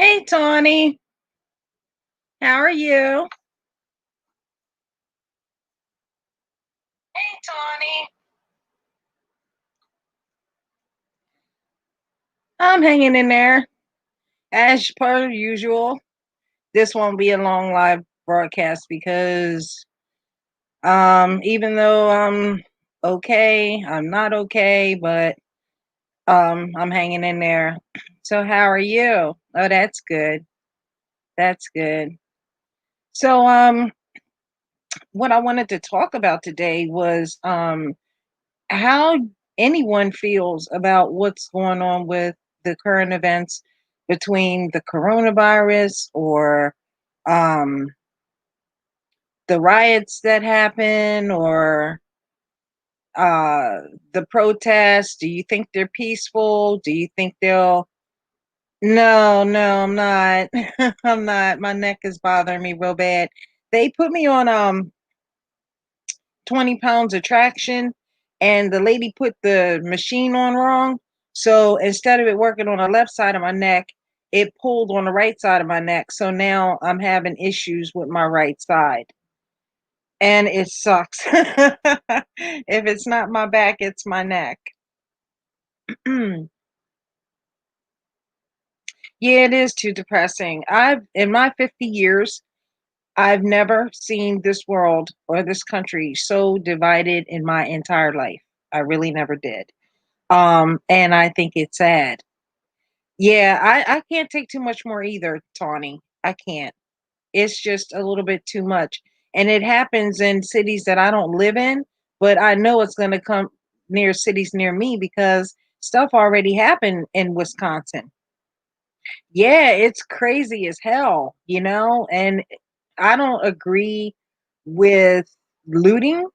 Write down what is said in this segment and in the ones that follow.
Hey, Tawny. How are you? Hey, Tawny. I'm hanging in there as per usual. This won't be a long live broadcast because even though I'm okay, I'm not okay, but I'm hanging in there. So how are you? Oh, that's good. That's good. So what I wanted to talk about today was how anyone feels about what's going on with the current events between the coronavirus or um, the riots that happen or the protests. Do you think they're peaceful? Do you think they'll? No, no, I'm not. I'm not. My neck is bothering me real bad. They put me on 20 pounds of traction, and the lady put the machine on wrong. So instead of it working on the left side of my neck, it pulled on the right side of my neck. So now I'm having issues with my right side. And it sucks. If it's not my back, it's my neck. Yeah, it is too depressing. In my 50 years, I've never seen this world or this country so divided in my entire life. I really never did. And I think it's sad. Yeah, I can't take too much more either, Tawny. I can't. It's just a little bit too much. And it happens in cities that I don't live in, but I know it's going to come near cities near me because stuff already happened in Wisconsin. Yeah, it's crazy as hell, and I don't agree with looting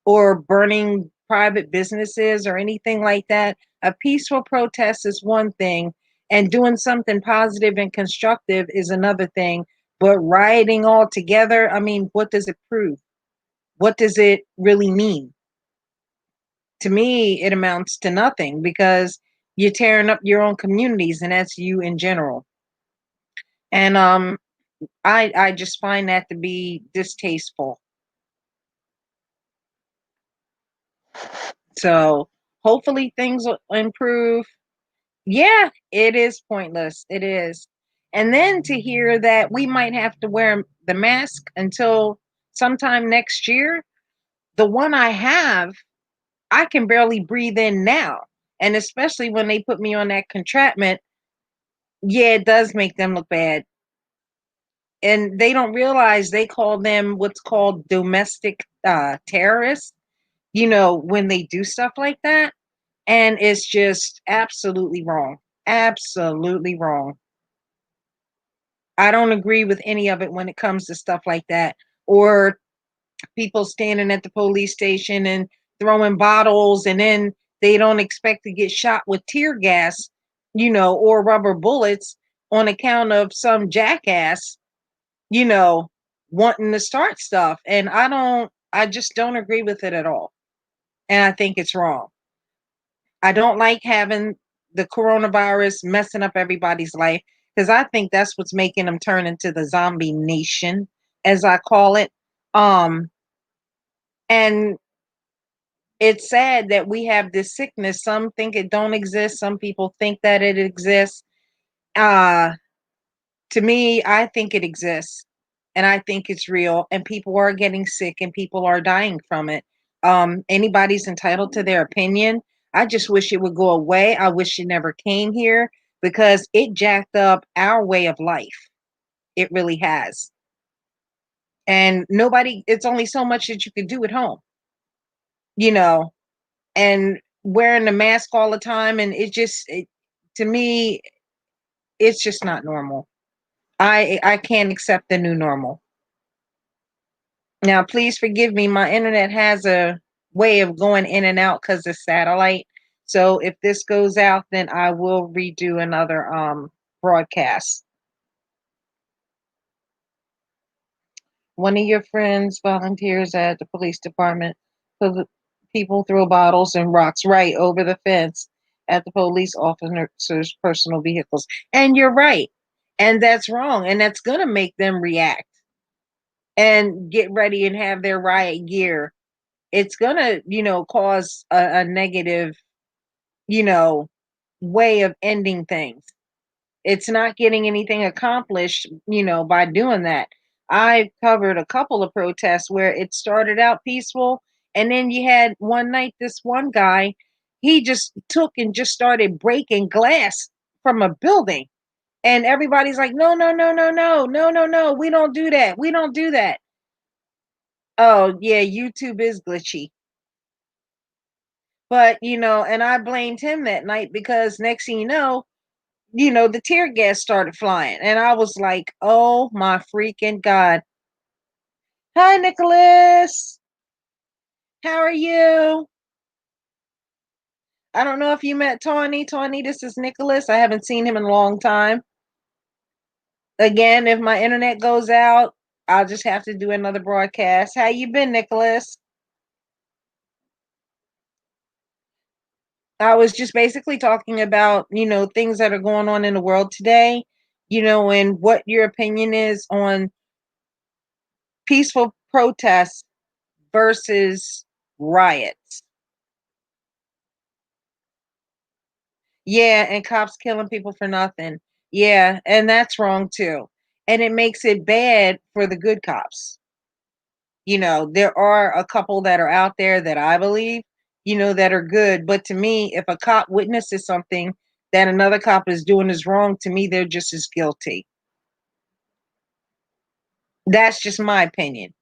or burning private businesses or anything like that. A peaceful protest is one thing, and doing something positive and constructive is another thing. But rioting all together, I mean, what does it prove? What does it really mean? To me, it amounts to nothing because you're tearing up your own communities, and that's you in general. And I just find that to be distasteful. So hopefully things will improve. Yeah, it is pointless. It is. And then to hear that we might have to wear the mask until sometime next year, the one I have, I can barely breathe in now. And especially when they put me on that contraption, yeah, it does make them look bad. And they don't realize they call them what's called domestic terrorists, when they do stuff like that. And it's just absolutely wrong. Absolutely wrong. I don't agree with any of it when it comes to stuff like that. Or people standing at the police station and throwing bottles, and then they don't expect to get shot with tear gas, or rubber bullets on account of some jackass, you know, wanting to start stuff. And I just don't agree with it at all. And I think it's wrong. I don't like having the coronavirus messing up everybody's life because I think that's what's making them turn into the zombie nation, as I call it. Um, and it's sad that we have this sickness. Some think it don't exist. Some people think that it exists. Uh, to me, I think it exists, and I think it's real, and people are getting sick and people are dying from it. Anybody's entitled to their opinion. I just wish it would go away. I wish it never came here because it jacked up our way of life. It really has. And it's only so much that you can do at home, you know, and wearing the mask all the time. And to me, it's just not normal. I can't accept the new normal. Now, please forgive me. My internet has a way of going in and out because of satellite. So if this goes out, then I will redo another broadcast. One of your friends volunteers at the police department, so the people throw bottles and rocks right over the fence at the police officers' personal vehicles. And you're right. And that's wrong. And that's going to make them react and get ready and have their riot gear. It's going to, cause a negative, you know, way of ending things. It's not getting anything accomplished, by doing that. I've covered a couple of protests where it started out peaceful, and then you had one night this one guy, he just took and just started breaking glass from a building. And everybody's like, no, no, no, no, no, no, no, no, we don't do that. We don't do that. Oh, yeah, YouTube is glitchy. But, and I blamed him that night because next thing the tear gas started flying. And I was like, oh my freaking God. Hi, Nicholas. How are you? I don't know if you met Tawny. Tawny, this is Nicholas. I haven't seen him in a long time. Again, if my internet goes out, I'll just have to do another broadcast. How you been, Nicholas? I was just basically talking about, things that are going on in the world today, and what your opinion is on peaceful protests versus riots. Yeah, and cops killing people for nothing. Yeah, and that's wrong too. And it makes it bad for the good cops. There are a couple that are out there that I believe, that are good. But to me, if a cop witnesses something that another cop is doing is wrong, to me, they're just as guilty. That's just my opinion.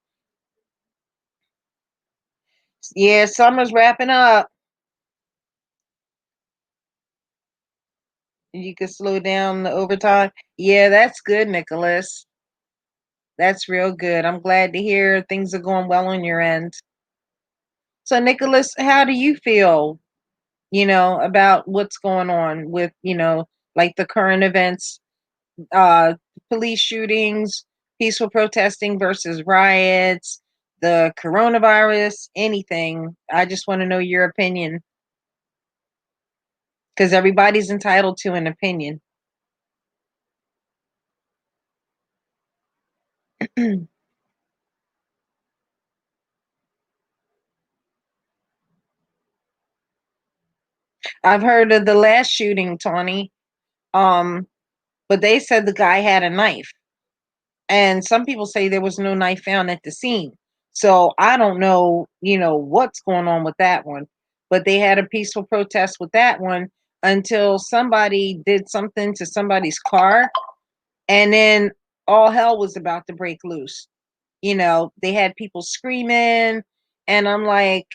Yeah, summer's wrapping up. You can slow down the overtime. Yeah, that's good, Nicholas. That's real good. I'm glad to hear things are going well on your end. So, Nicholas, how do you feel, about what's going on with, like the current events, uh, police shootings, peaceful protesting versus riots, the coronavirus, anything? I just want to know your opinion because everybody's entitled to an opinion. I've heard of the last shooting, Tawny. Um, but they said the guy had a knife. And some people say there was no knife found at the scene. So I don't know, what's going on with that one. But they had a peaceful protest with that one until somebody did something to somebody's car. And then all hell was about to break loose. They had people screaming. And I'm like,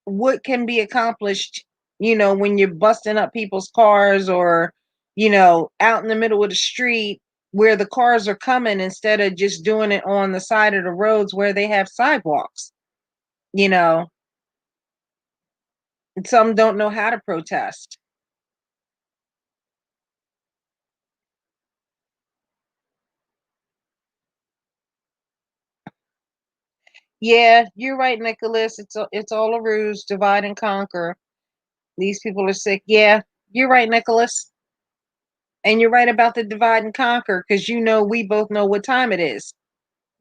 what can be accomplished, when you're busting up people's cars or, out in the middle of the street where the cars are coming instead of just doing it on the side of the roads where they have sidewalks, you know, and some don't know how to protest. Yeah, you're right, Nicholas. It's all a ruse, divide and conquer. These people are sick. Yeah, you're right, Nicholas. And you're right about the divide and conquer because we both know what time it is.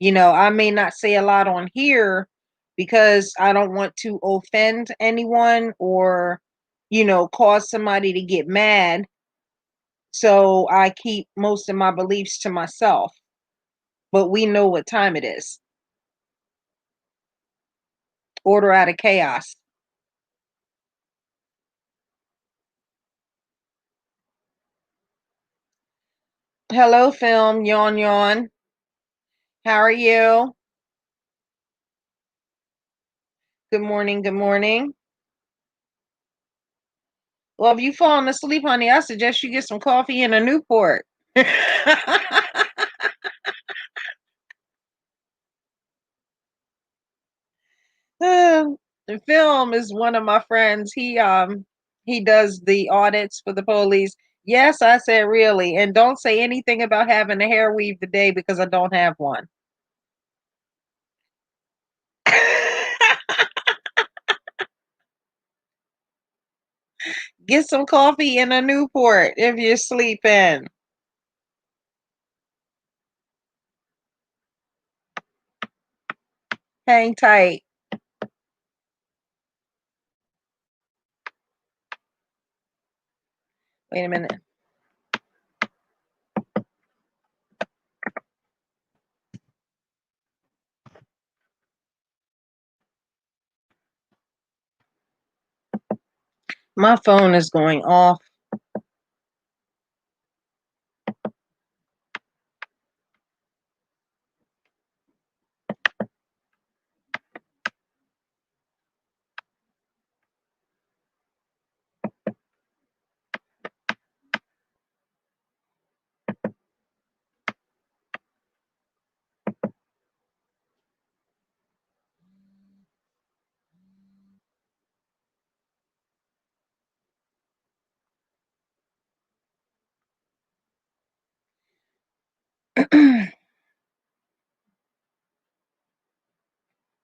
I may not say a lot on here because I don't want to offend anyone or, cause somebody to get mad. So I keep most of my beliefs to myself. But we know what time it is. Order out of chaos. Hello, film. Yawn, yawn. How are you? Good morning. Good morning. Well, if you falling asleep, honey, I suggest you get some coffee and a Newport. The film is one of my friends. He does the audits for the police. Yes, I said really, and don't say anything about having a hair weave today because I don't have one. Get some coffee and a Newport if you're sleeping. Hang tight. Wait a minute. My phone is going off.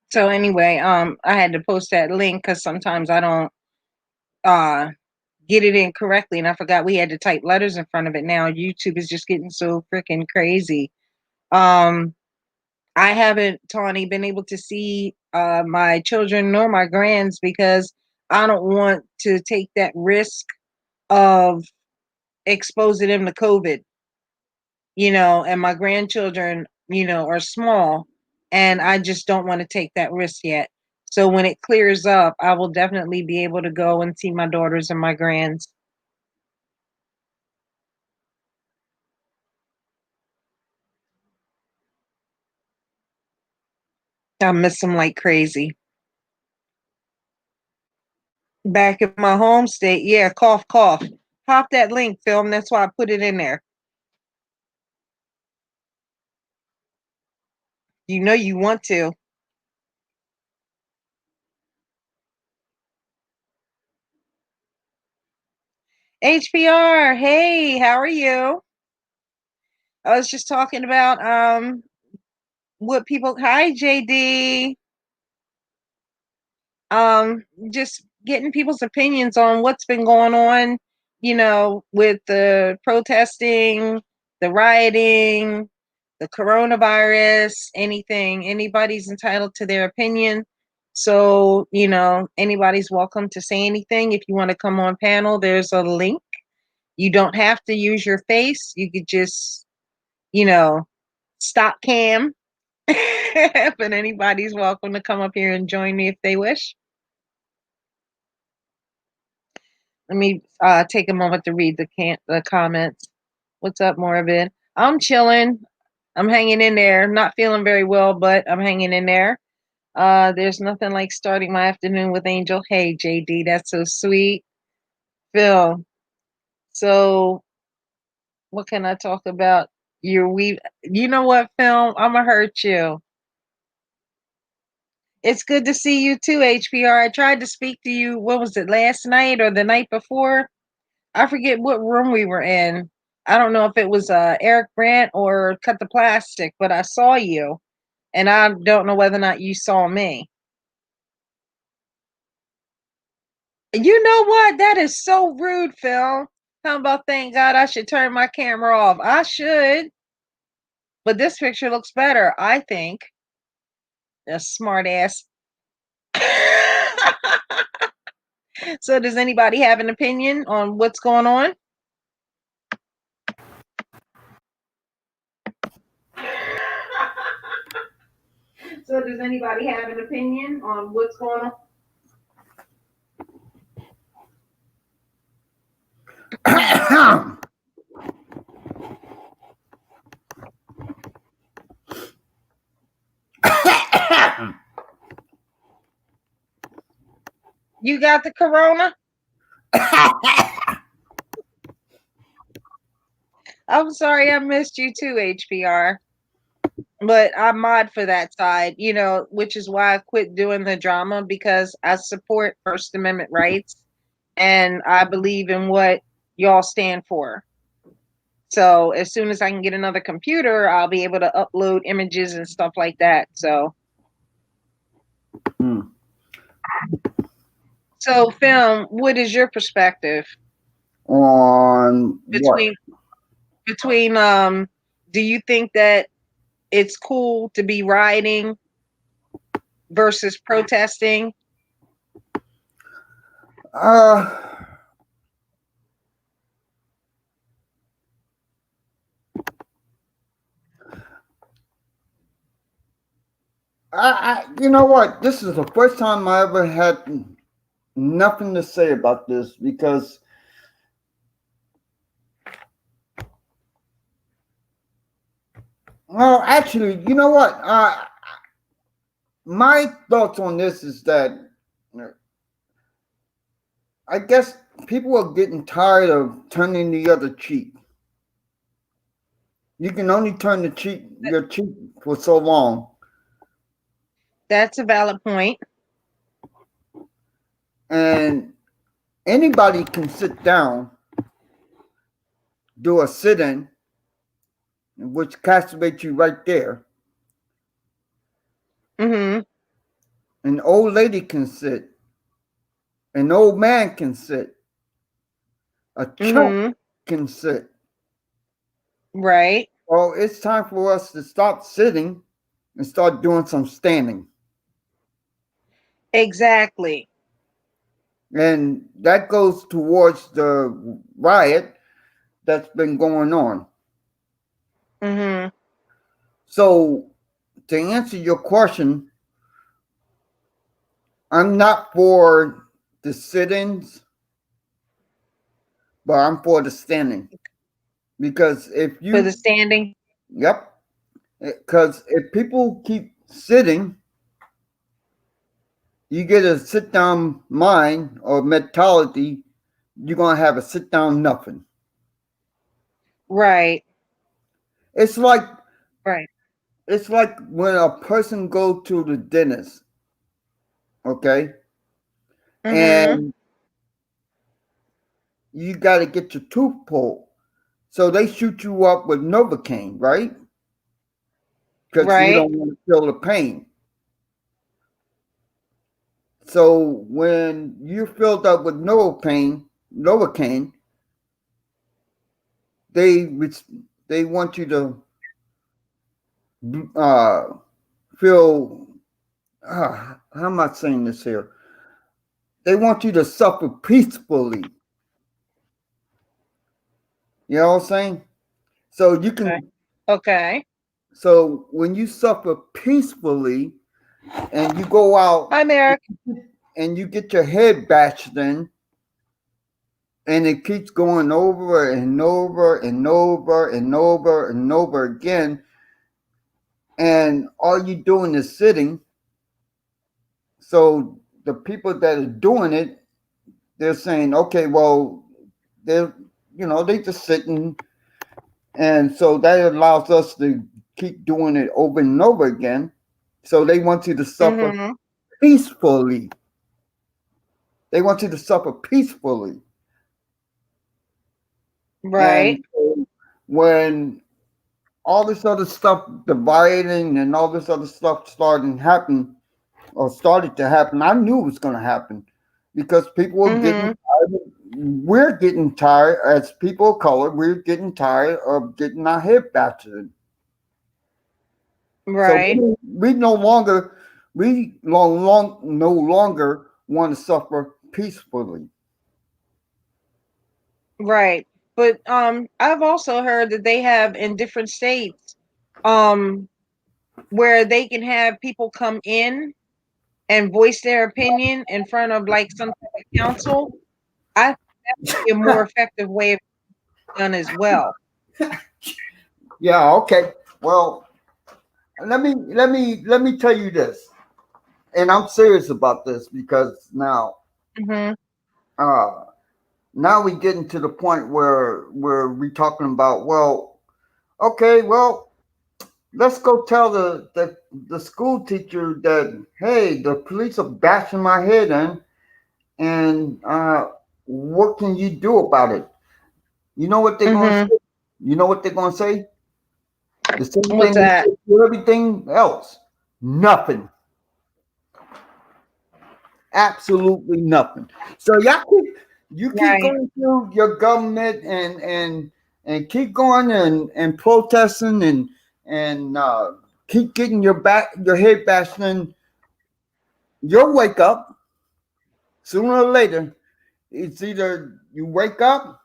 So anyway, I had to post that link because sometimes I don't uh get it in correctly, and I forgot we had to type letters in front of it. Now YouTube is just getting so freaking crazy. I haven't, Tawny, been able to see my children nor my grands because I don't want to take that risk of exposing them to COVID, and my grandchildren, are small, and I just don't want to take that risk yet. So when it clears up, I will definitely be able to go and see my daughters and my grands. I miss them like crazy. Back in my home state, yeah, cough, cough. Pop that link, film. That's why I put it in there. You know you want to. HPR, hey, how are you? I was just talking about what people. Hi, JD. Just getting people's opinions on what's been going on, with the protesting, the rioting, the coronavirus, anything. Anybody's entitled to their opinion. So, anybody's welcome to say anything. If you want to come on panel, there's a link. You don't have to use your face. You could just, stop cam. But anybody's welcome to come up here and join me if they wish. Let me take a moment to read the comments. What's up, Morbid? I'm chilling. I'm hanging in there. Not feeling very well, but I'm hanging in there. There's nothing like starting my afternoon with Angel. Hey, JD, that's so sweet. Phil. So, what can I talk about? You know what, Phil? I'm gonna hurt you. It's good to see you too, HPR. I tried to speak to you. What was it, last night or the night before? I forget what room we were in. I don't know if it was Eric Brandt or Cut the Plastic, but I saw you, and I don't know whether or not you saw me. You know what? That is so rude, Phil. How about thank God I should turn my camera off? I should, but this picture looks better, I think. A smart ass. So, does anybody have an opinion on what's going on? So, does anybody have an opinion on what's going on? You got the corona? I'm sorry I missed you too, HPR. But I'm mod for that side, which is why I quit doing the drama because I support First Amendment rights and I believe in what y'all stand for. So as soon as I can get another computer, I'll be able to upload images and stuff like that. So film, what is your perspective on between do you think that it's cool to be rioting versus protesting? Uh, you know what? This is the first time I ever had nothing to say about this because, well, actually, you know what? My thoughts on this is that I guess people are getting tired of turning the other cheek. You can only turn your cheek for so long, That's a valid point. and anybody can sit down, do a sit-in, which castrates you right there. Mm-hmm. An old lady can sit, an old man can sit, a child Mm-hmm. can sit. Right. Well, it's time for us to stop sitting and start doing some standing. Exactly. And that goes towards the riot that's been going on. Mm-hmm. So, to answer your question, I'm not for the sit ins, but I'm for the standing. Because if For the you, standing. yep, because if people keep sitting, you get a sit down mind or mentality, you're going to have a sit down nothing. Right. It's like Right. it's like when a person go to the dentist, okay, Mm-hmm. and you got to get your tooth pulled. So they shoot you up with Novocaine, right? Because you Right. don't want to feel the pain. So when you're filled up with Novocaine, they they want you to uh, feel. How am I saying this here? They want you to suffer peacefully. You know what I'm saying? So you Okay. can. Okay. So when you suffer peacefully and you go out Hi, Merrick. and you get your head bashed in, and it keeps going over and over and over and over and over again, and all you're doing is sitting. So the people that are doing it, they're saying, okay, well, they're they just sitting, and so that allows us to keep doing it over and over again. So they want you to suffer Mm-hmm. peacefully. They want you to suffer peacefully. Right. And so when all this other stuff, the rioting and all this other stuff started to happen, I knew it was going to happen because people were getting Mm-hmm. tired. We're getting tired as people of color. We're getting tired of getting our head battered. So Right. we no longer want to suffer peacefully. Right. But I've also heard that they have in different states um where they can have people come in and voice their opinion in front of like some type of council. I think that would be a more effective way of done as well. Yeah. Okay. Well, let me tell you this, and I'm serious about this because Mm-hmm. uh, now we getting to the point where we talking about, well, okay, well, let's go tell the school teacher that, hey, the police are bashing my head in, and what can you do about it? You know what they're going to Mm-hmm. say? You know what they're going to say? The same What's thing they that? say to everything else. Nothing. Absolutely nothing. So you keep Right. going through your government and keep going and protesting and keep getting your head bashed in. you'll wake up sooner or later. It's either you wake up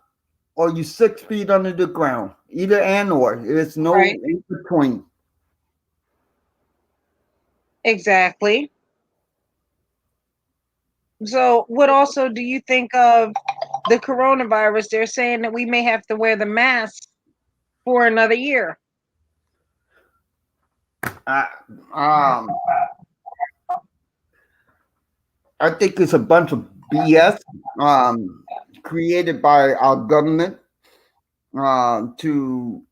or you 6 feet under the ground. Either and or. There's no Right. in between. Exactly. So, what also do you think of the coronavirus? They're saying that we may have to wear the mask for another year. I, um, I think it's a bunch of BS created by our government to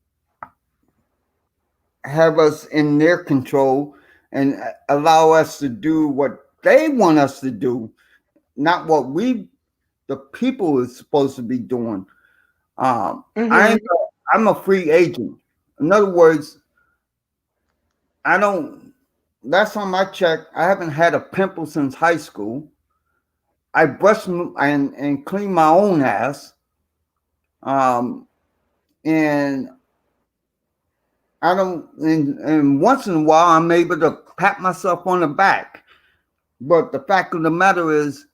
have us in their control and allow us to do what they want us to do, not what the people, is supposed to be doing. Um, Mm-hmm. I'm I'm a free agent. In other words, I don't. Last time I checked, I haven't had a pimple since high school. I brush and clean my own ass, um, and I don't. And once in a while, I'm able to pat myself on the back. But the fact of the matter is,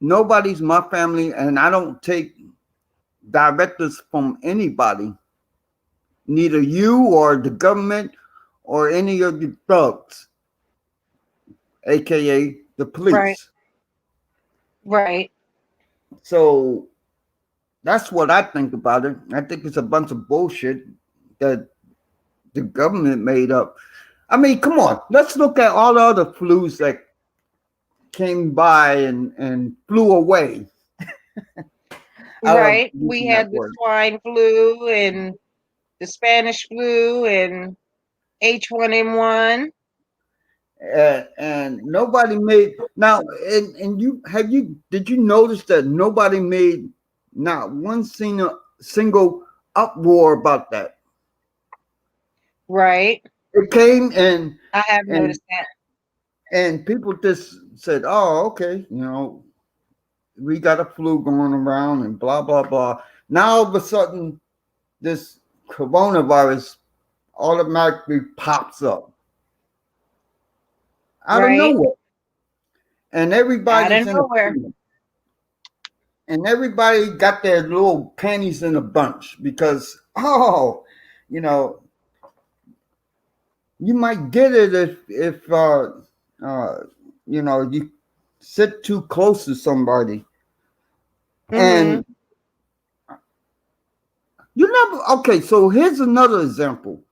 nobody's my family, and I don't take directives from anybody, neither you or the government or any of the thugs, aka the Right. police. Right. So that's what I think about it. I think it's a bunch of bullshit that the government made up. I mean, come on, let's look at all the other flus that came by and flew away out of Right. We using that had the word. swine flu and the Spanish flu and H1N1. And nobody made now. And you did you notice that nobody made not one single uproar about that? Right. It came I have and noticed that. and people just said, "Oh, okay, we got a flu going around and blah blah blah." Now all of a sudden, this coronavirus automatically pops up out of Right. nowhere, and Out everybody's of in a nowhere. panic. And everybody got their little panties in a bunch because, oh, you know, you might get it if you sit too close to somebody. Mm-hmm. And you never, okay, so here's another example.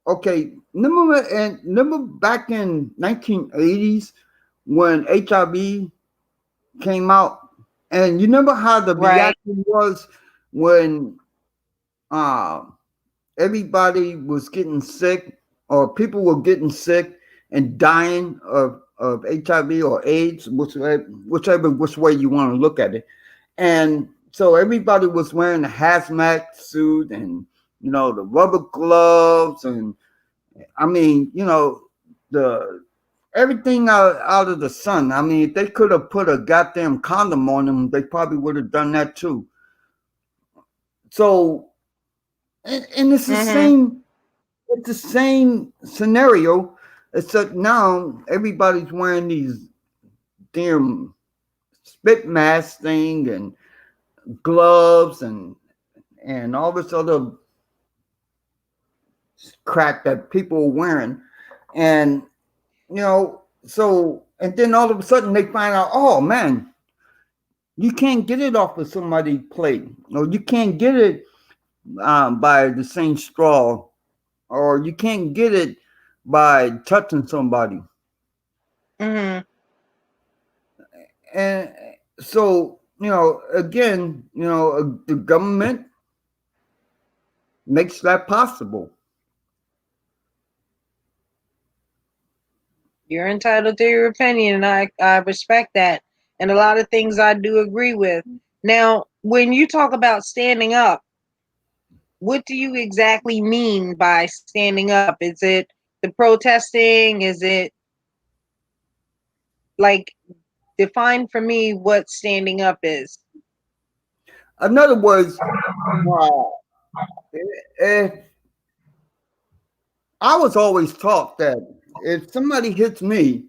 Okay, remember back in 1980s when HIV came out, and you remember how the Right. reaction was when uh everybody was getting sick, or people were getting sick and dying of HIV or AIDS, whichever which way you want to look at it. And so everybody was wearing a hazmat suit and the rubber gloves, and I mean, the everything out of the sun. I mean, if they could have put a goddamn condom on them, they probably would have done that too. So, and Mm-hmm. it's the same scenario, except now everybody's wearing these damn spit mask thing and gloves and all this other crap that people are wearing. And so and then all of a sudden they find out, oh man, you can't get it off of somebody's plate, or you can't get it by the same straw, or you can't get it by touching somebody. Mm-hmm. And so, again, the government makes that possible. You're entitled to your opinion, and I respect that. And a lot of things I do agree with. Now, when you talk about standing up, what do you exactly mean by standing up? Is it the protesting? Is it like define for me what standing up is? In other words, uh, if I was always taught that if somebody hits me,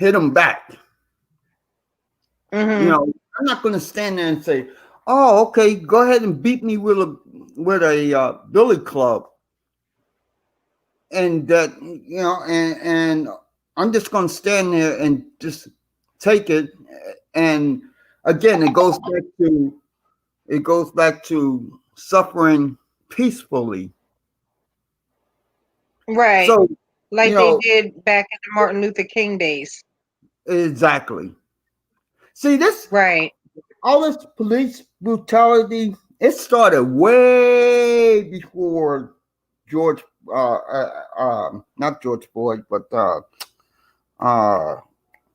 hit them back. You Mhm. know, I'm not going to stand there and say, "Oh, okay, go ahead and beat me with a billy club," and that and I'm just going to stand there and just take it. And again, it goes back to suffering peacefully. Right. So, you Like they know, did back in the Martin Luther King days. exactly. See, this Right. all this police brutality, it started way before George, not George Floyd, but uh,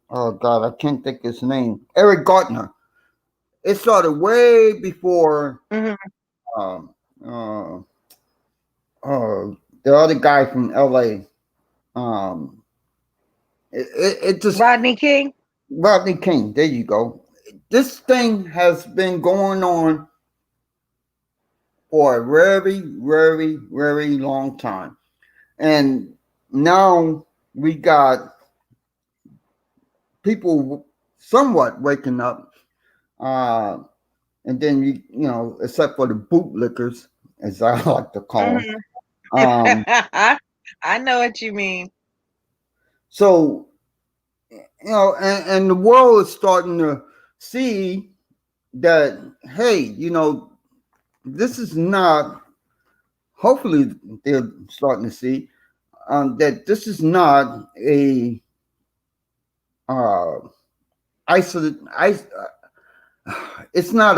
oh God, I can't think his name. Eric Gartner. It started way before Mhm. um, uh, the other guy from L.A. Um, it just Rodney King? Rodney King. There you go. This thing has been going on for a very, very, very long time. And now we got people somewhat waking up. Uh, and then, except for the bootlickers, as I like to call Mhm. them. I know what you mean. So, and the world is starting to see that, hey, this is not, hopefully, they're starting to see that this is not a uh, isolate. It's not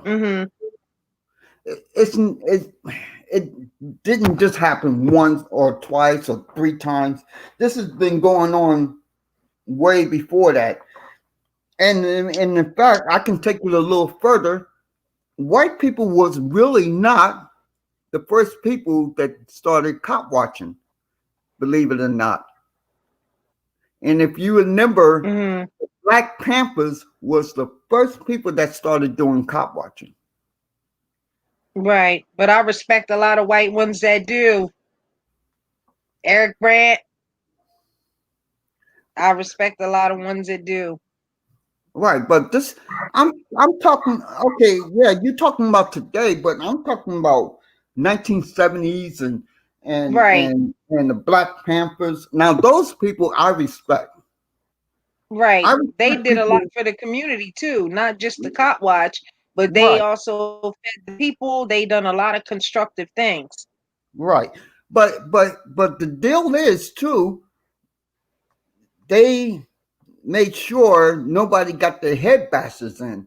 Mhm. it didn't just happen once or twice or three times. This has been going on way before that. And in fact, I can take it a little further. White people was really not the first people that started cop watching, believe it or not. And if you remember, Mhm. Black Panthers was the first people that started doing cop watching. Right. But I respect a lot of white ones that do. Eric Brandt, I respect a lot of ones that do. Right, but this I'm talking okay, yeah, you're talking about today, but I'm talking about 1970s and Right. and and the Black Panthers. Now those people I respect. I Right. They respect did a lot people, for the community too, not just the cop watch, but they right, also fed the people. They done a lot of constructive things. right. But the deal is too, they made sure nobody got their head bashes in.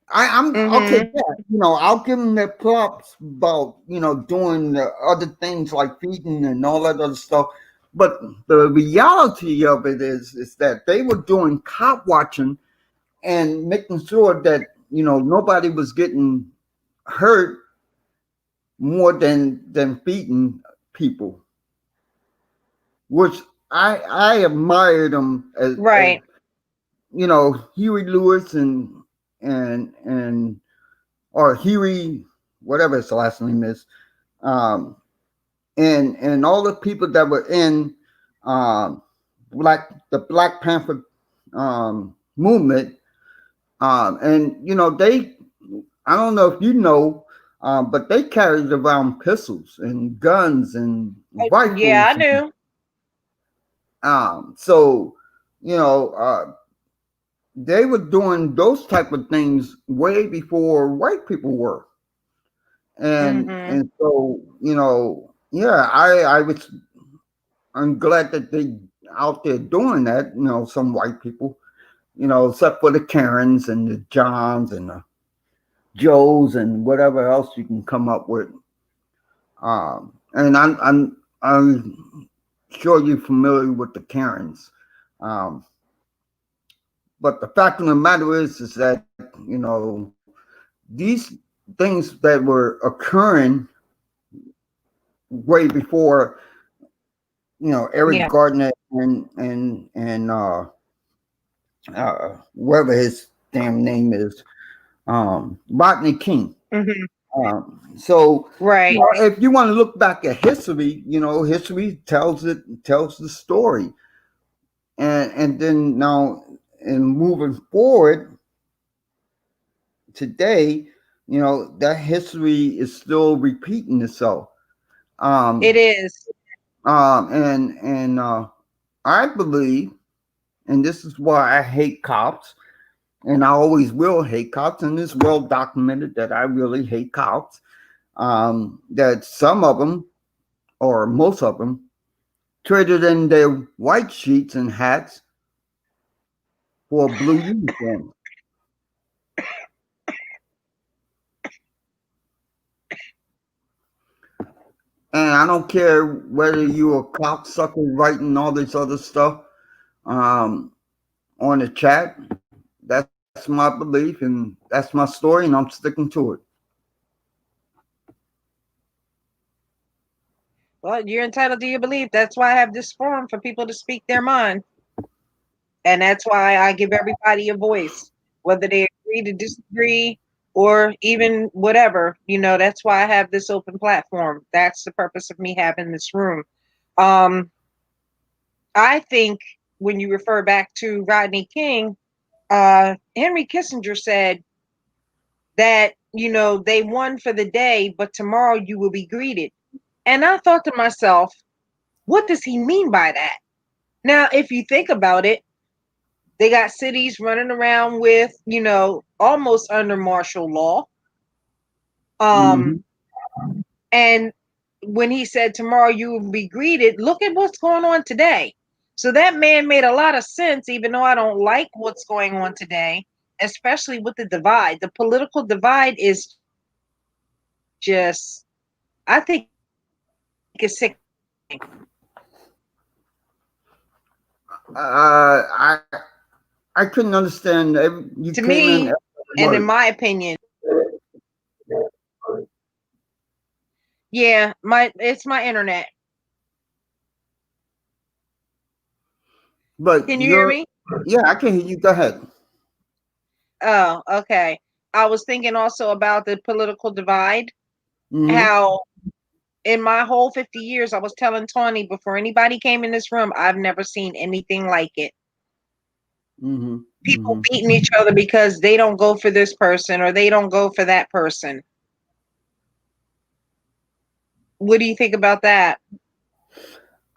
I'm okay. Mhm. Yeah, I'll give them their props about doing the other things like feeding and all that other stuff. But the reality of it is that they were doing cop watching and making sure that nobody was getting hurt more than feeding people, which I admired them as Right. Huey Lewis and or Huey, whatever his last name is, um, and all the people that were in um, the Black Panther movement, and they, I don't know if you know, but they carried around pistols and guns and Yeah, I rifles. knew. So they were doing those type of things way before white people were. Mhm. And so yeah, I'm glad that they out there doing that. Some white people, except for the Karens and the Johns and the Joes and whatever else you can come up with. And I'm sure you're familiar with the Karens. Um, but the fact of the matter is that these things that were occurring way before Eric Yeah. Gardner and whatever his damn name is, Rodney King. Mhm. So Right. if you want to look back at history, history tells the story. and then now and moving forward today, that history is still repeating itself. It Um, is. and I believe, and this is why I hate cops, and I always will hate cops, and it's well documented that I really hate cops. That some of them, or most of them, traded in their white sheets and hats for blue uniforms. And I don't care whether you're a cocksucker writing all this other stuff um, on the chat. That's my belief, and that's my story, and I'm sticking to it. Well, you're entitled to your belief. That's why I have this forum for people to speak their mind. And that's why I give everybody a voice, whether they agree to disagree or even whatever. That's why I have this open platform. That's the purpose of me having this room. Um, I think when you refer back to Rodney King, Henry Kissinger said that, they won for the day, but tomorrow you will be greeted. And I thought to myself, what does he mean by that? Now, if you think about it, they got cities running around with, almost under martial law. Mm-hmm. Um, and when he said tomorrow you will be greeted, look at what's going on today. So that man made a lot of sense, even though I don't like what's going on today, especially with the divide. The political divide is just, I think it's sickening I I couldn't understand. You to came in me, every and in word, my opinion. Yeah, it's my internet. but Can you hear you're me? yeah, I can hear you. Go ahead. Oh, okay. I was thinking also about the political divide, Mm-hmm. how in my whole 50 years, I was telling Tawny before anybody came in this room, I've never seen anything like it. Mm-hmm. People Mm-hmm. beating each other because they don't go for this person or they don't go for that person. What do you think about that?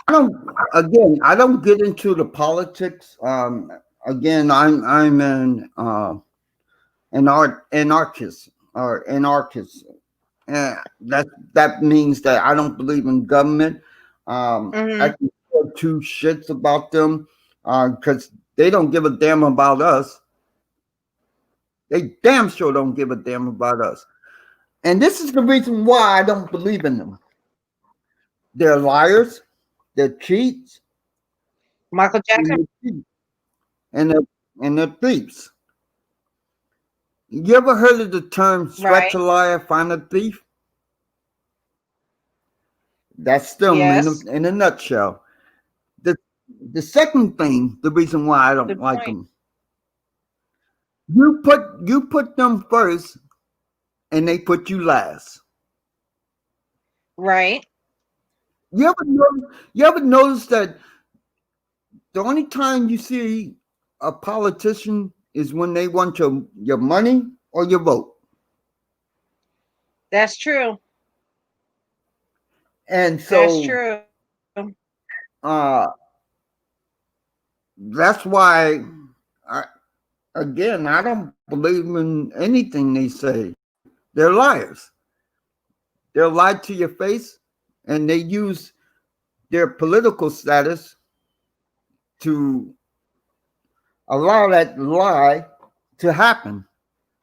I don't. Again, I don't get into the politics. Again, I'm an anarchist or anarchist. That means that I don't believe in government. I Mm-hmm. can give two shits about them because they don't give a damn about us. They damn sure don't give a damn about us. And this is the reason why I don't believe in them. They're liars. They're cheats. Michael And Jackson, they're thieves. And they're, and they're thieves. You ever heard of the term right? scratch a liar, find a thief? That's them Yes. in a nutshell. The, the second thing, the reason why I don't Good like point. them, you put them first and they put you last. Right. You ever notice that the only time you see a politician is when they want your money or your vote. That's true. And That's so true. uh that's why I, again I don't believe in anything they say. They're liars. They'll lie to your face and they use their political status to allow that lie to happen.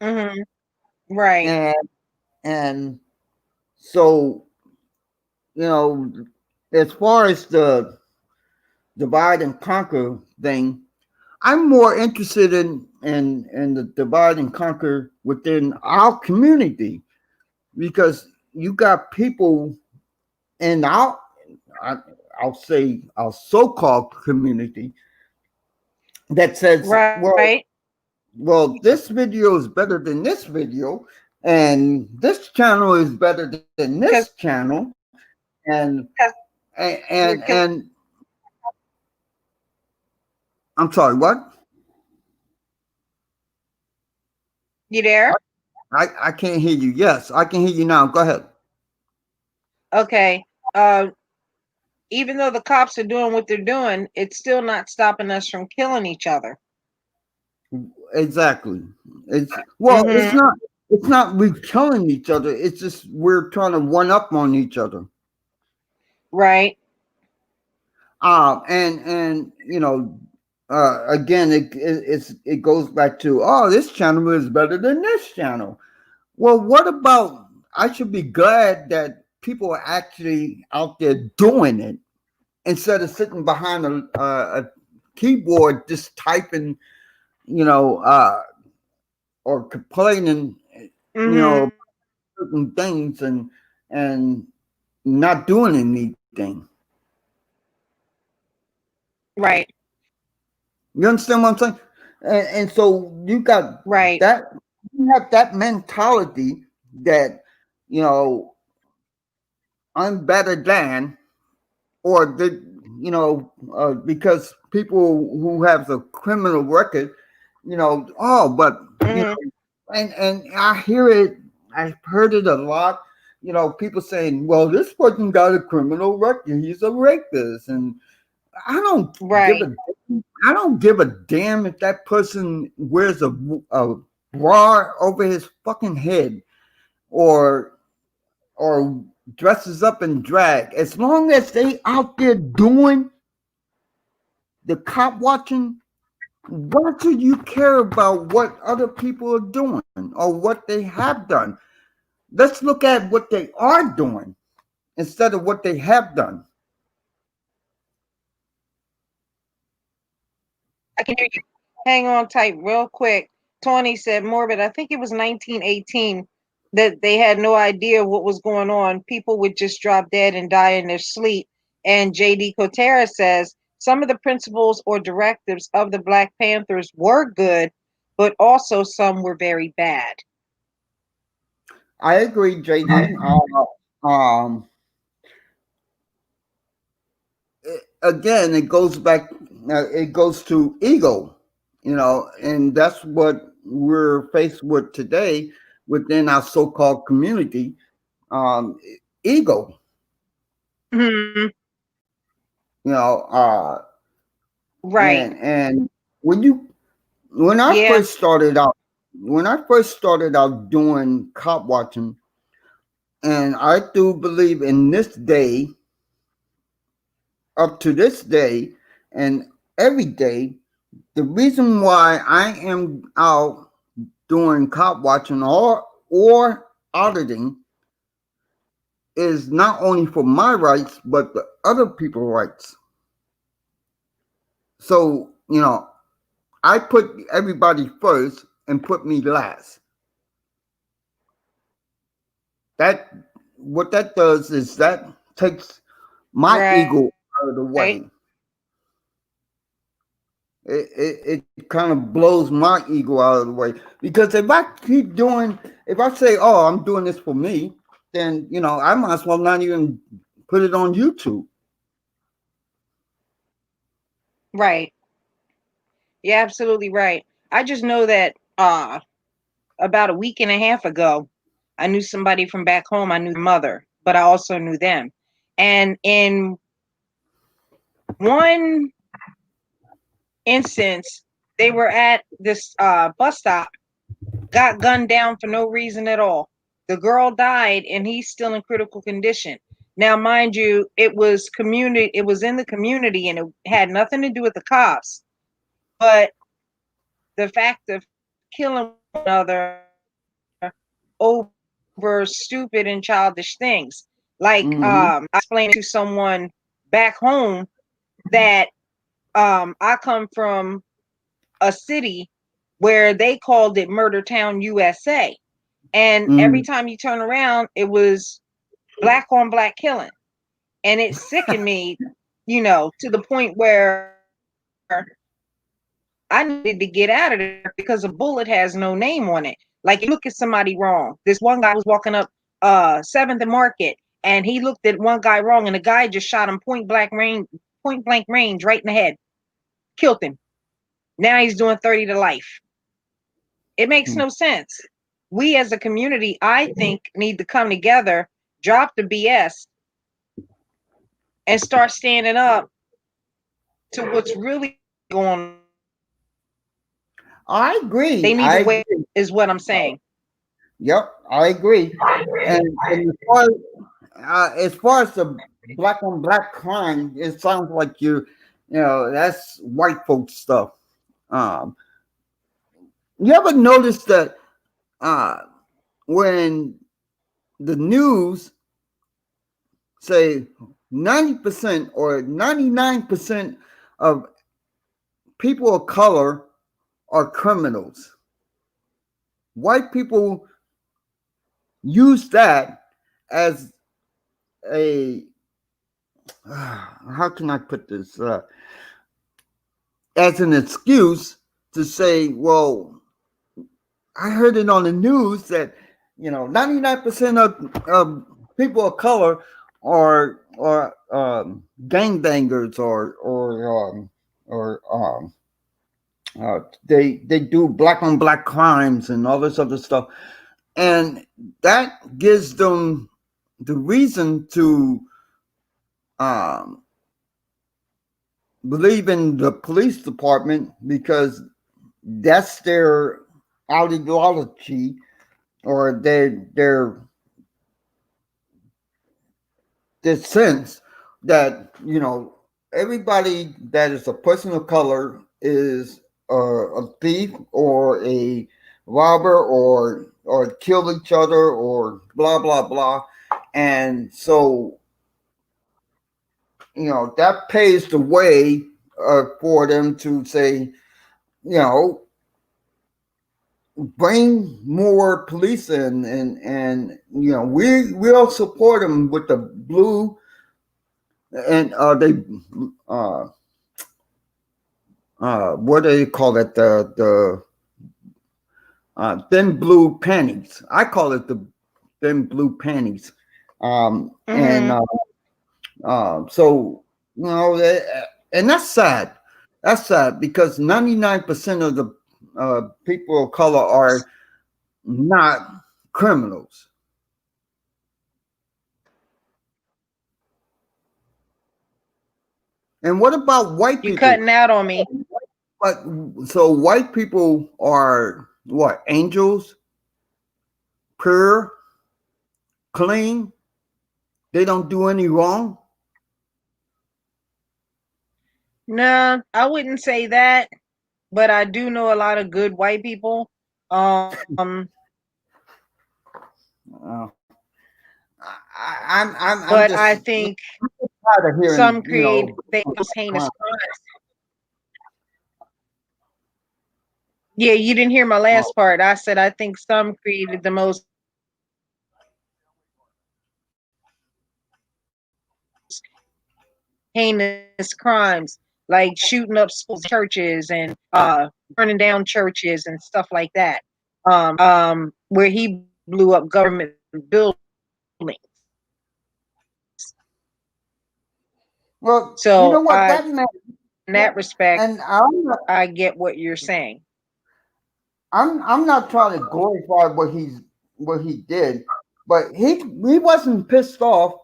Mm-hmm. Right. And and so, you know, as far as the divide and conquer thing, I'm more interested in the divide and conquer within our community because you got people in I, I'll say our so-called community that says, Right. well, this video is better than this video, and this channel is better than this Because channel, and and you're and, killing. and I'm sorry, what? You there? I can't hear you. Yes, I can hear you now. Go ahead. Okay. Uh, Even though the cops are doing what they're doing, it's still not stopping us from killing each other. Exactly. It's well, Mm-hmm. it's not we killing each other. It's just we're trying to one up on each other. Right. And again, it goes back to, oh, this channel is better than this channel. Well, what about, I should be glad that people are actually out there doing it instead of sitting behind a keyboard just typing, you know, or complaining, you know, Mm-hmm. certain things and not doing anything. Right. You understand what I'm saying? And so you got Right. that, you have that mentality that, you know, I'm better than, or the, because people who have a criminal record, oh, but you Mm-hmm. know, and I hear it, I've heard it a lot. People saying, "Well, this person got a criminal record. He's a rapist," and I don't give Right. a I don't give a damn if that person wears a bra over his fucking head or or dresses up in drag. As long as they out there doing the cop watching, why should you care about what other people are doing or what they have done? Let's look at what they are doing instead of what they have done. I can hear you. Hang on tight real quick. Tawny said, Morbid, I think it was 1918 that they had no idea what was going on. People would just drop dead and die in their sleep. And JD Kotera says, some of the principles or directives of the Black Panthers were good, but also some were very bad. I agree, JD. Again, it goes back. It goes to ego, and that's what we're faced with today within our so-called community. Um, Ego, Mm-hmm. you know, uh, Right. and when you when I Yeah. first started out, doing cop watching, and I do believe in this day, up to this day, and every day, the reason why I am out doing cop watching or auditing is not only for my rights but the other people's rights. So I put everybody first and put me last. That what that does is that takes my Right. ego out of the way. It kind of blows my ego out of the way, because if I say, oh, I'm doing this for me, then I might as well not even put it on YouTube. Right. You're absolutely right. I just know that about a week and a half ago, I knew somebody from back home. I knew their mother, but I also knew them. And in one instance, they were at this bus stop, got gunned down for no reason at all. The girl died, and he's still in critical condition. Now, mind you, it was community. It was in the community, and it had nothing to do with the cops. But the fact of killing one another over stupid and childish things. Like Mm-hmm. I explained to someone back home that I come from a city where they called it Murder Town, USA. And every Mm-hmm. time you turn around, it was black on black killing. And it sickened me, to the point where I needed to get out of there because a bullet has no name on it. Like if you look at somebody wrong, this one guy was walking up 7th and Market, and he looked at one guy wrong, and the guy just shot him point blank range right in the head, killed him. Now he's doing 30 to life. It makes Hmm. no sense. We as a community, I think, need to come together, drop the BS, and start standing up to what's really going on. I They agree. need to I wait, agree. is what I'm saying. Yep, I agree. And as far as the black on black crime, it sounds like you know, that's white folks stuff. Um, you ever notice that uh, when the news say 90% or 99% of people of color are criminals, white people use that as a how can I put this? As an excuse to say, well, I heard it on the news that 99% of people of color are gangbangers or they do black on black crimes and all this other stuff, and that gives them the reason to um, believe in the police department because that's their ideology or their sense that everybody that is a person of color is a thief or a robber or kill each other or blah blah blah, and so that paves the way for them to say, you know bring more police in, and we'll support them with the blue and they uh what do you call it, the thin blue panties. I call it the thin blue panties. And Mm-hmm. so and that's sad. That's sad because 99% of the people of color are not criminals. And what about white You people? cutting out on me. But so white people are what? Angels, pure, clean. They don't do any wrong. No, I wouldn't say that, but I do know a lot of good white people. Um, Uh, I'm but just I think tired of hearing some create the most heinous crime. crimes. Yeah, you didn't hear my Uh, last part. I said I think some created the most heinous crimes, like shooting up schools, churches, and burning down churches and stuff like that. Where he blew up government buildings. well, you know So what? I, That man, in that respect, and I'm not, I get what you're saying. I'm not trying to glorify what he did, but he wasn't pissed off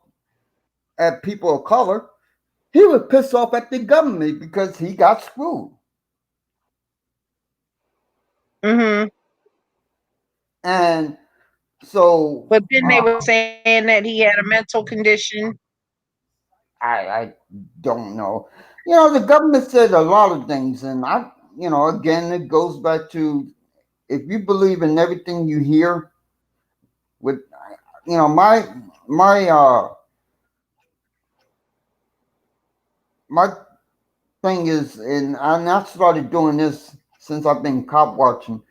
at people of color. He was pissed off at the government because he got screwed. Hmm. And so But then they were saying that he had a mental condition. I don't know. The government said a lot of things, and again, it goes back to if you believe in everything you hear. With my my thing is, and I started doing this since I've been cop watching.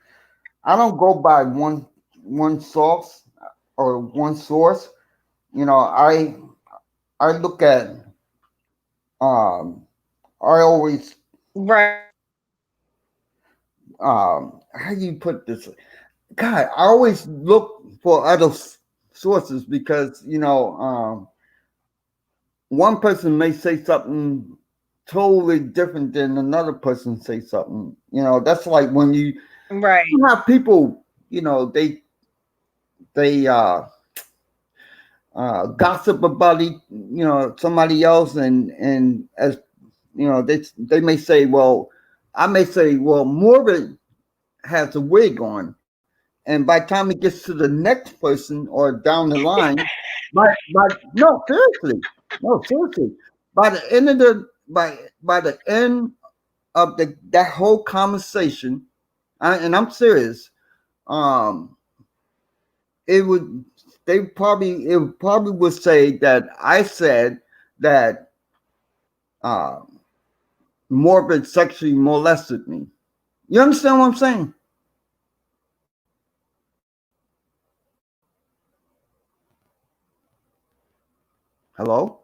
I don't go by one source or one source. I look at um I always Right. how do you put this? God, I always look for other sources because one person may say something totally different than another person say something. That's like when Right. you have people, they gossip about somebody else, and as they may say, well, I may say, well, Morbid has a wig on, and by the time it gets to the next person or down the line, but no, seriously, no, seriously, by the end of that whole conversation, and I'm serious, um, it would it probably would say that I said that uh, Morbid sexually molested me. You understand what I'm saying? Hello,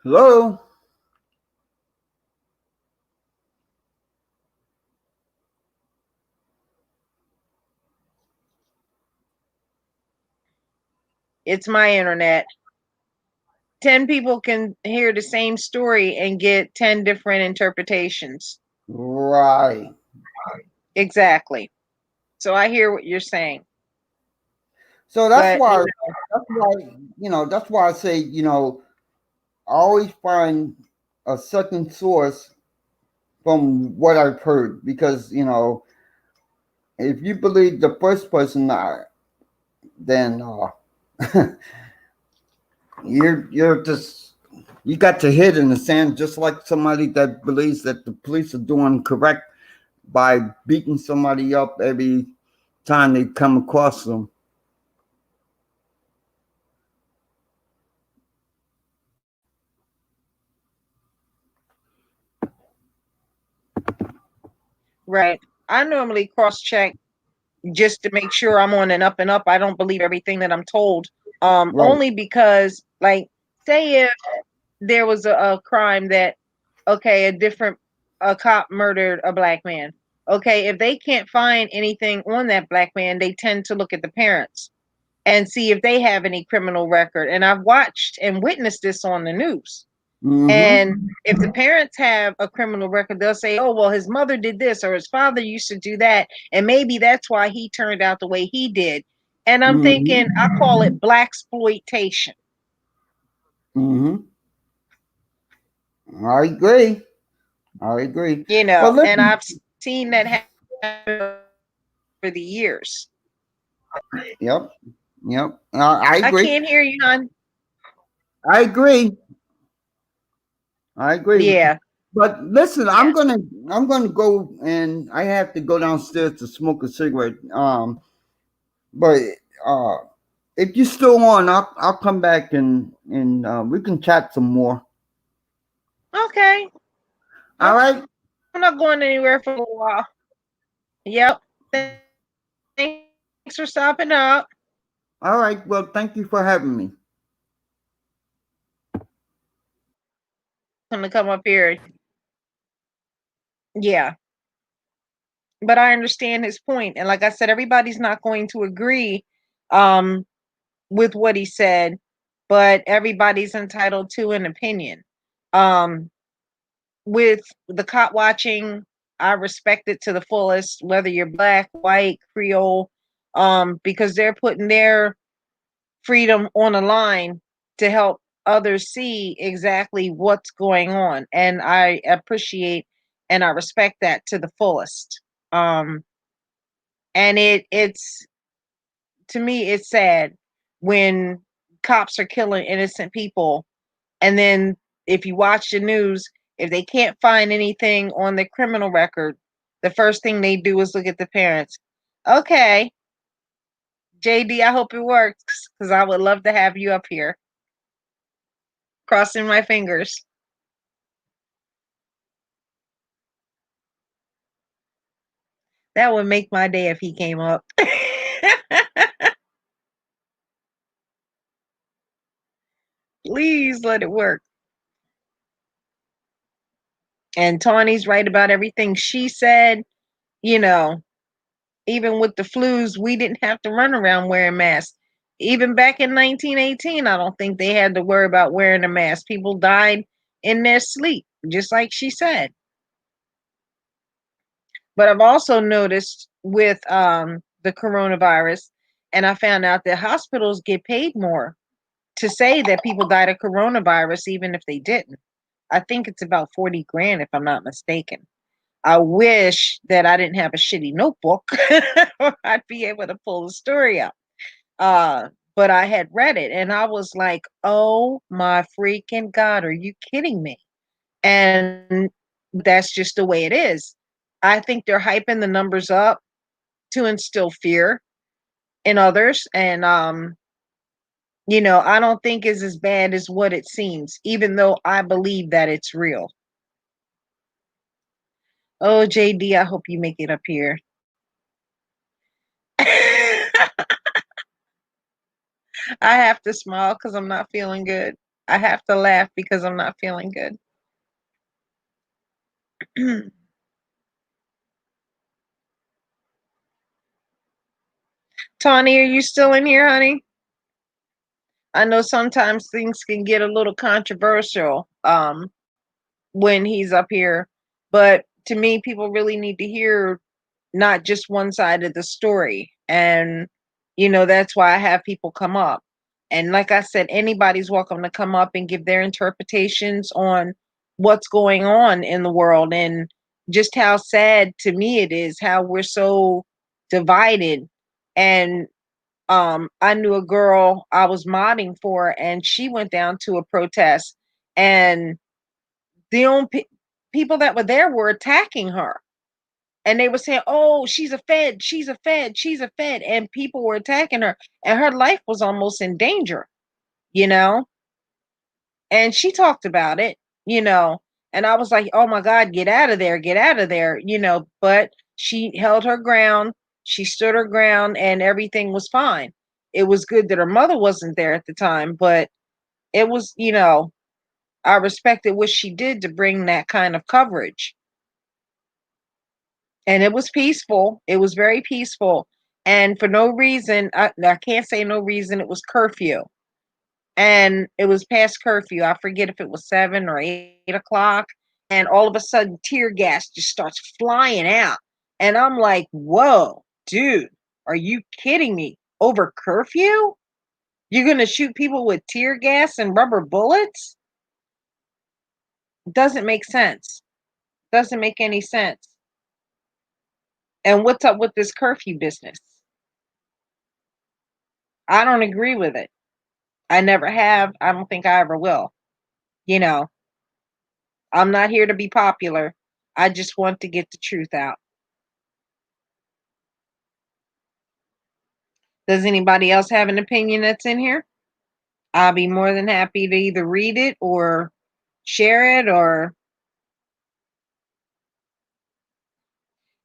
hello. It's my internet. 10 people can hear the same story and get 10 different interpretations. Right. Exactly. So I hear what you're saying. So that's But, why that's why I say, I always find a second source from what I've heard, because if you believe the first person, then you're just, you got your head in the sand, just like somebody that believes that the police are doing correct by beating somebody up every time they come across them. right. I normally cross check just to make sure I'm on an up and up. I don't believe everything that I'm told. Right. Only because, like, say if there was a crime that, okay, a cop murdered a black man. Okay, if they can't find anything on that black man, they tend to look at the parents and see if they have any criminal record. And I've watched and witnessed this on the news. Mm-hmm. And if the parents have a criminal record, they'll say, oh, well, his mother did this or his father used to do that. And maybe that's why he turned out the way he did. And I'm thinking, Mm-hmm. I call it black exploitation, Mm-hmm. I agree. I agree. But and listen, I've seen that happen over the years. yep, yep. I I agree. can't hear you, hon. I agree. I agree with you. Yeah, But listen, yeah. I'm gonna go, and I have to go downstairs to smoke a cigarette. But uh, if you're still on, I'll come back, and we can chat some more. Okay. All I'm right. not going anywhere for a while. Yep. Thanks for stopping up. All right. Well, thank you for having me. I'm gonna come up here. Yeah. But I understand his point. And like I said, everybody's not going to agree um with what he said, but everybody's entitled to an opinion. Um with the cop watching, I respect it to the fullest, whether you're black, white, Creole, because they're putting their freedom on the line to help others see exactly what's going on. And I appreciate and I respect that to the fullest. And it's to me it's sad when cops are killing innocent people, and then if you watch the news, if they can't find anything on their criminal record, the first thing they do is look at the parents. Okay, JD, I hope it works because I would love to have you up here. Crossing my fingers. That would make my day if he came up. Please let it work. And Tawny's right about everything she said. You know, even with the flus, we didn't have to run around wearing masks. Even back in 1918, I don't think they had to worry about wearing a mask. People died in their sleep, just like she said. But I've also noticed with the coronavirus, and I found out that hospitals get paid more to say that people died of coronavirus, even if they didn't. I think it's about 40 grand, if I'm not mistaken. I wish that I didn't have a shitty notebook or I'd be able to pull the story up. But I had read it and I was like, oh my freaking God, are you kidding me? And that's just the way it is. I think they're hyping the numbers up to instill fear in others. And, I don't think it's as bad as what it seems, even though I believe that it's real. Oh, JD, I hope you make it up here. I have to smile because I'm not feeling good. I have to laugh because I'm not feeling good. Tawny, are you still in here, honey? I know sometimes things can get a little controversial when he's up here, but to me, people really need to hear not just one side of the story. And, that's why I have people come up. And like I said, anybody's welcome to come up and give their interpretations on what's going on in the world and just how sad to me it is how we're so divided. And I knew a girl I was modding for, and she went down to a protest, and the only people that were there were attacking her. And they were saying, oh, she's a Fed, she's a Fed, she's a Fed. And people were attacking her, and her life was almost in danger, you know? And she talked about it, you know? And I was like, oh my God, get out of there, But she held her ground, she stood her ground, and everything was fine. It was good that her mother wasn't there at the time, but it was, I respected what she did to bring that kind of coverage. And it was peaceful. It was very peaceful. And for no reason, I can't say no reason, it was curfew. And it was past curfew. I forget if it was 7 or 8 o'clock. And all of a sudden, tear gas just starts flying out. And I'm like, whoa, dude, are you kidding me? Over curfew? You're going to shoot people with tear gas and rubber bullets? Doesn't make sense. Doesn't make any sense. And what's up with this curfew business? I don't agree with it. I never have. I don't think I ever will. You know, I'm not here to be popular. I just want to get the truth out. Does anybody else have an opinion that's in here? I'll be more than happy to either read it or share it, or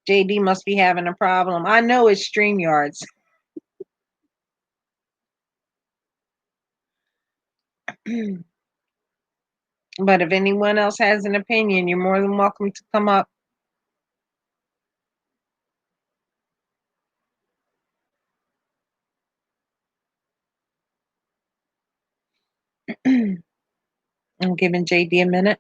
JD must be having a problem. I know it's StreamYards. But if anyone else has an opinion, you're more than welcome to come up. I'm giving JD a minute.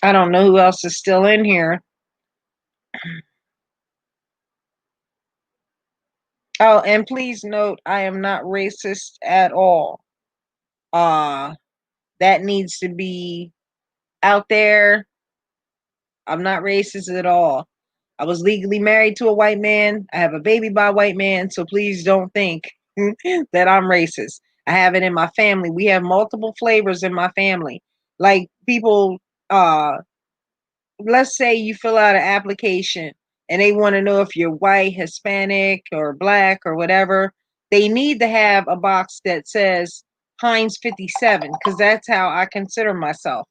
I don't know who else is still in here. Oh, and please note, I am not racist at all. Uh, that needs to be out there. I'm not racist at all. I was legally married to a white man. I have a baby by a white man, so please don't think that I'm racist. I have it in my family. We have multiple flavors in my family. Like people, uh, let's say you fill out an application and they want to know if you're white, Hispanic, or black or whatever. They need to have a box that says Heinz 57 because that's how I consider myself.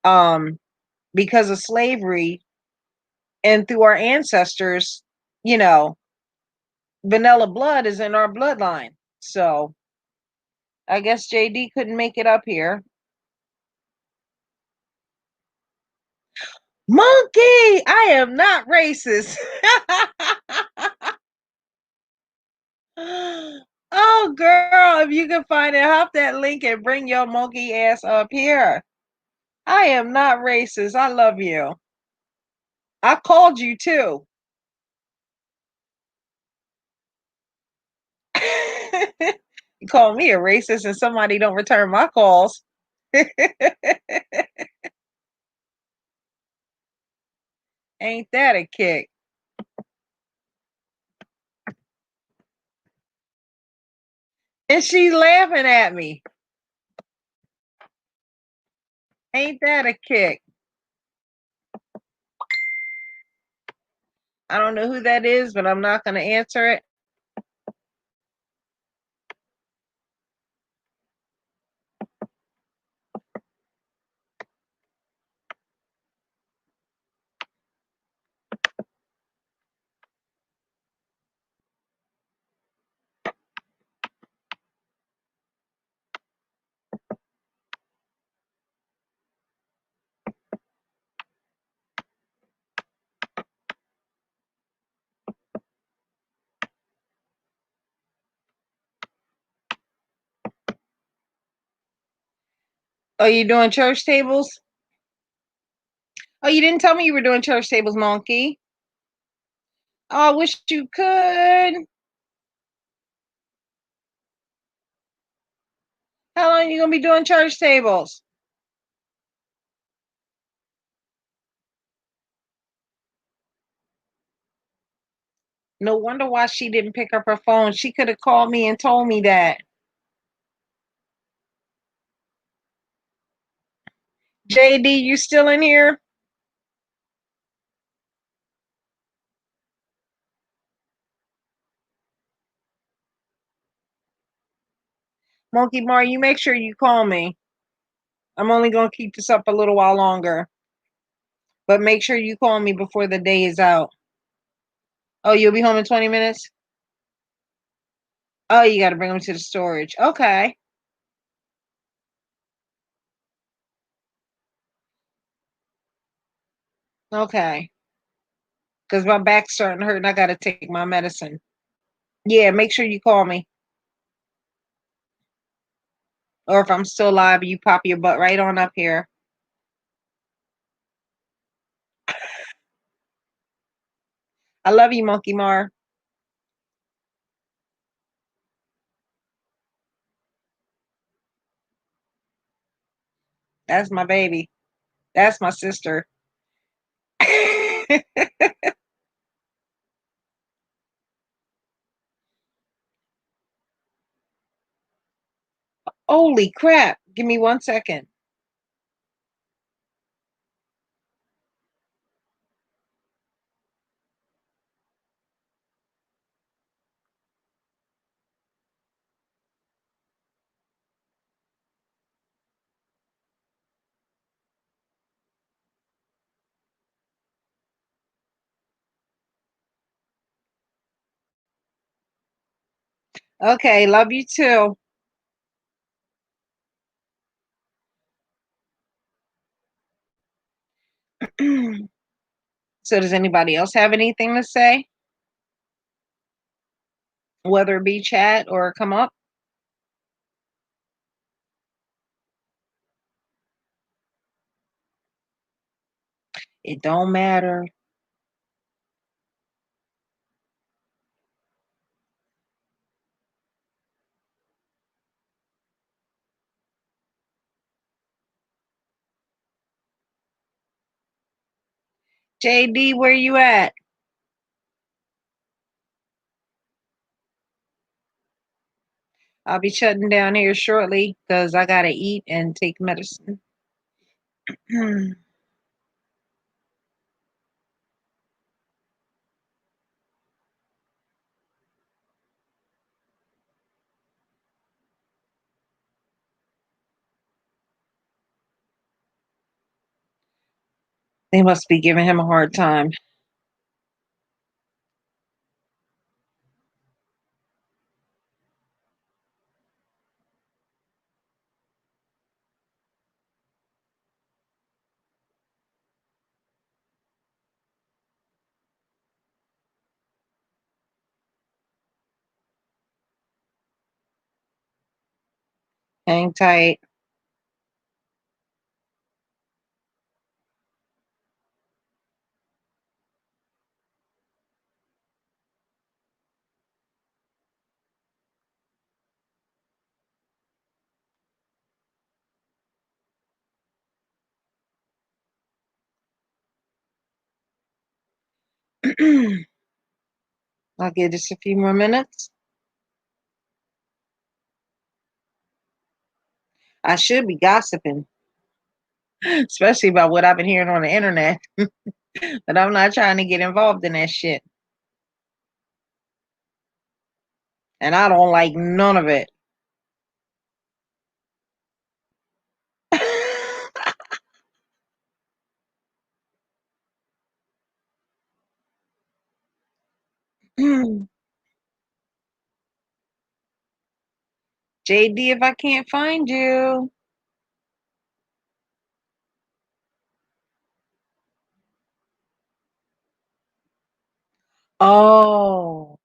Um, because of slavery and through our ancestors, you know, vanilla blood is in our bloodline. So I guess JD couldn't make it up here. Monkey, I am not racist. Oh, girl, if you can find it, hop that link and bring your monkey ass up here. I am not racist. I love you. I called you too. You call me a racist and somebody don't return my calls. Ain't that a kick? And she's laughing at me. Ain't that a kick? I don't know who that is, but I'm not going to answer it. Oh, you doing church tables? Oh, you didn't tell me you were doing church tables, monkey. Oh, I wish you could. How long are you going to be doing church tables? No wonder why she didn't pick up her phone. She could have called me and told me that. JD, you still in here? Monkey Mar, you make sure you call me. I'm only going to keep this up a little while longer. But make sure you call me before the day is out. Oh, you'll be home in 20 minutes? Oh, you got to bring them to the storage. Okay. Okay. Because my back's starting to hurt and I got to take my medicine. Yeah, make sure you call me. Or if I'm still alive, you pop your butt right on up here. I love you, Monkey Mar. That's my baby. That's my sister. Holy crap. Give me 1 second. Okay, love you too. So, does anybody else have anything to say? Whether it be chat or come up? It don't matter. JD, where you at? I'll be shutting down here shortly because I gotta eat and take medicine. They must be giving him a hard time. Hang tight. I'll give this a few more minutes. I should be gossiping, especially about what I've been hearing on the internet. But I'm not trying to get involved in that shit. And I don't like none of it. JD, if I can't find you. Oh,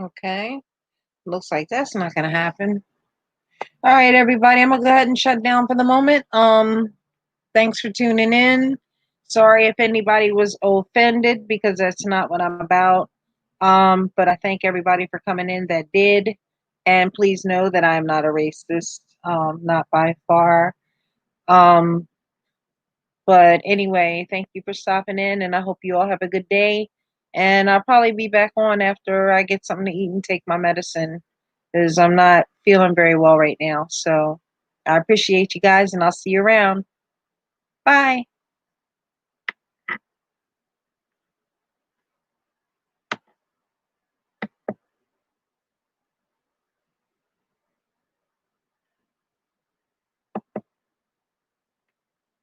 okay. Looks like that's not gonna happen. All right, everybody. I'm gonna go ahead and shut down for the moment. Thanks for tuning in. Sorry if anybody was offended because that's not what I'm about. But I thank everybody for coming in that did. And please know that I'm not a racist, not by far. Um, but anyway, thank you for stopping in, and I hope you all have a good day. And I'll probably be back on after I get something to eat and take my medicine because I'm not feeling very well right now. So I appreciate you guys, and I'll see you around. Bye.